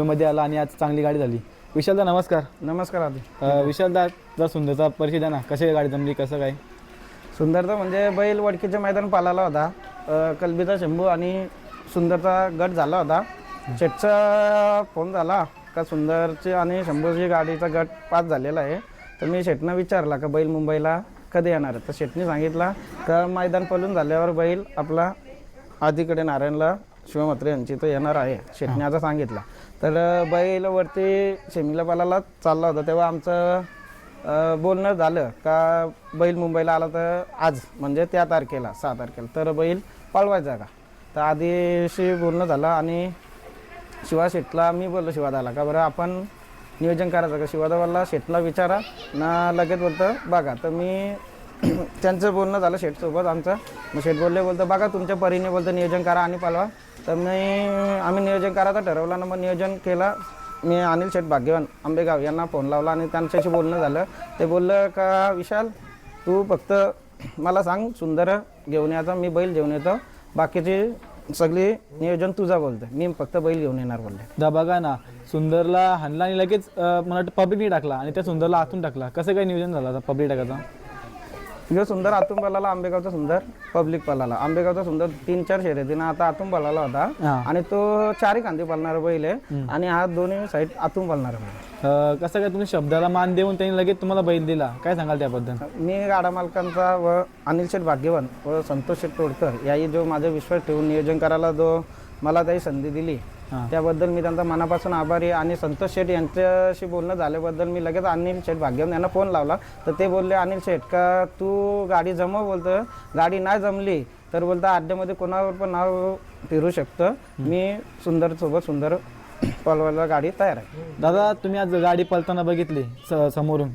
मध्ये आला आणि आज चांगली गाडी झाली. विशालदा नमस्कार. नमस्कार आधी. विशालदा जर सुंदरचा परिचय द्या ना, कशी गाडी जमली, कसं काय? सुंदरचा म्हणजे बैल वडकीच्या मैदान पालाला होता. कलबीचा शंभू आणि सुंदरचा गट झाला होता. शेटचा फोन झाला का सुंदरची आणि शंभूची गाडीचा गट पास झालेला आहे. तर मी शेटनं विचारला का बैल मुंबईला कधी येणार आहे. तर शेटने सांगितला का मैदान पळून झाल्यावर बैल आपला आधीकडे नारायणला शिवमत्रे यांची तो येणार आहे, शेटने असं सांगितलं. तर बैल वरती शेमीला पालाला चालला होता तेव्हा आमचं बोलणं झालं का बैल मुंबईला आला तर आज म्हणजे त्या तारखेला 6 तारखेला तर बैल पाळवायचा का. तर आधीशी बोलणं झालं आणि शिवा शेटला मी बोललो शिवादाला का बरं आपण नियोजन करायचं का. शिवादा बोलला शेटला विचारा ना, लगेच बोलतं बघा. तर मी त्यांचं बोलणं झालं शेटसोबत आमचं. मग शेट बोलतं बघा तुमच्या परीने बोलतं नियोजन करा आणि पालवा. तर आम्ही नियोजन करायचं ठरवलं ना. मग नियोजन केलं. मी अनिल शेट भाग्यवान आंबेगाव यांना फोन लावला आणि त्यांच्याशी बोलणं झालं. ते बोललं का विशाल तू फक्त मला सांग सुंदर घेऊन यायचा, मी बैल घेऊन येतो, बाकीची सगळी नियोजन तुझा बोलतं, मी फक्त बैल घेऊन येणार बोलले. दा बघा ना, सुंदरला हाणला आणि लगेच मला वाटतं पब्लिकने टाकला आणि त्या सुंदरला आतून टाकला. कसं काय नियोजन झालं आता पब्लिक टाकायचा? जो सुंदर आतून पळाला आंबेगावचा सुंदर पब्लिक पळाला. आंबेगावचा सुंदर 3-4 शर्यतीनं आता आतून पळाला होता आणि तो 4 खांदी पळणार बैल आहे आणि हा दोन्ही साईड आतून पळणार बैल. कसं काय तुम्ही शब्दाला मान देऊन त्यांनी लगेच तुम्हाला बैल दिला, काय सांगाल त्याबद्दल? मी गाडा मालकांचा व अनिल शेठ भाग्यवान व संतोष शेठ तोडकर याही जो माझा विश्वास ठेवून नियोजन करायला जो मला काही संधी दिली त्याबद्दल मी त्यांचा मनापासून आभारी आहे. आणि संतोष शेठ यांच्याशी बोलणं झाल्याबद्दल मी लगेच अनिल शेठ भाग्यवान यांना फोन लावला. तर ते बोलले अनिल शेठ का तू गाडी जमव बोलतं, गाडी नाही जमली तर बोलतं अड्ड्यामध्ये कोणावर पण नाव फिरू शकतं, मी सुंदरसोबत सुंदर पळवायला गाडी तयार आहे. दादा तुम्ही आज गाडी पळताना बघितली समोरून,